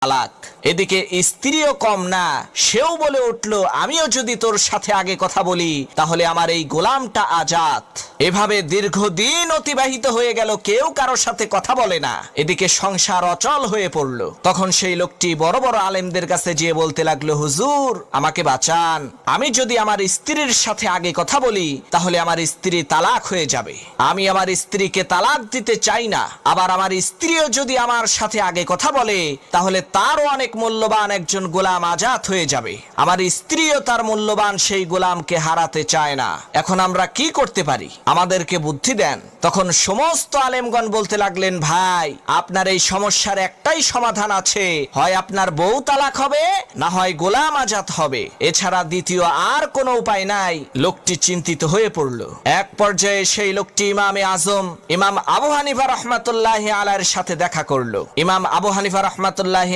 তালাক। এদিকে স্ত্রীও কম না, সেও বলে উঠল, আমিও যদি তোর সাথে আগে কথা বলি তাহলে আমার এই গোলামটা আজাদ। এভাবে দীর্ঘদিন অতিবাহিত হয়ে গেল, কেউ কারোর সাথে কথা বলে না। এদিকে সংসার অচল হয়ে পড়ল। তখন সেই লোকটি বড় বড় আলেমদের কাছে গিয়ে বলতে লাগলো, হুজুর আমাকে বাঁচান, আমি যদি আমার স্ত্রীর সাথে আগে কথা বলি তাহলে আমার স্ত্রী তালাক হয়ে যাবে। আমি আমার স্ত্রীকে তালাক দিতে চাই না। আবার আমার স্ত্রীও যদি আমার সাথে আগে কথা বলে তাহলে তারও অনেক মূল্যবান একজন গোলাম আজাদ হয়ে যাবে। আমার স্ত্রীও তার মূল্যবান সেই গোলামকে হারাতে চায় না। এখন আমরা কি করতে পারি, আমাদেরকে বুদ্ধি দেন। তখন সমস্ত আলেমগণ বলতে লাগলেন, ভাই আপনার এই সমস্যার একটাই সমাধান আছে, হয় আপনার বউ তালাক হবে, না হয় গোলাম আজাদ হবে, এছাড়া দ্বিতীয় আর কোনো উপায় নাই। লোকটি চিন্তিত হয়ে পড়ল। এক পর্যায়ে সেই লোকটি ইমামে আজম ইমাম আবু হানিফা রহমাতুল্লাহি আলাইহির সাথে দেখা করলো। ইমাম আবু হানিফা রহমাতুল্লাহি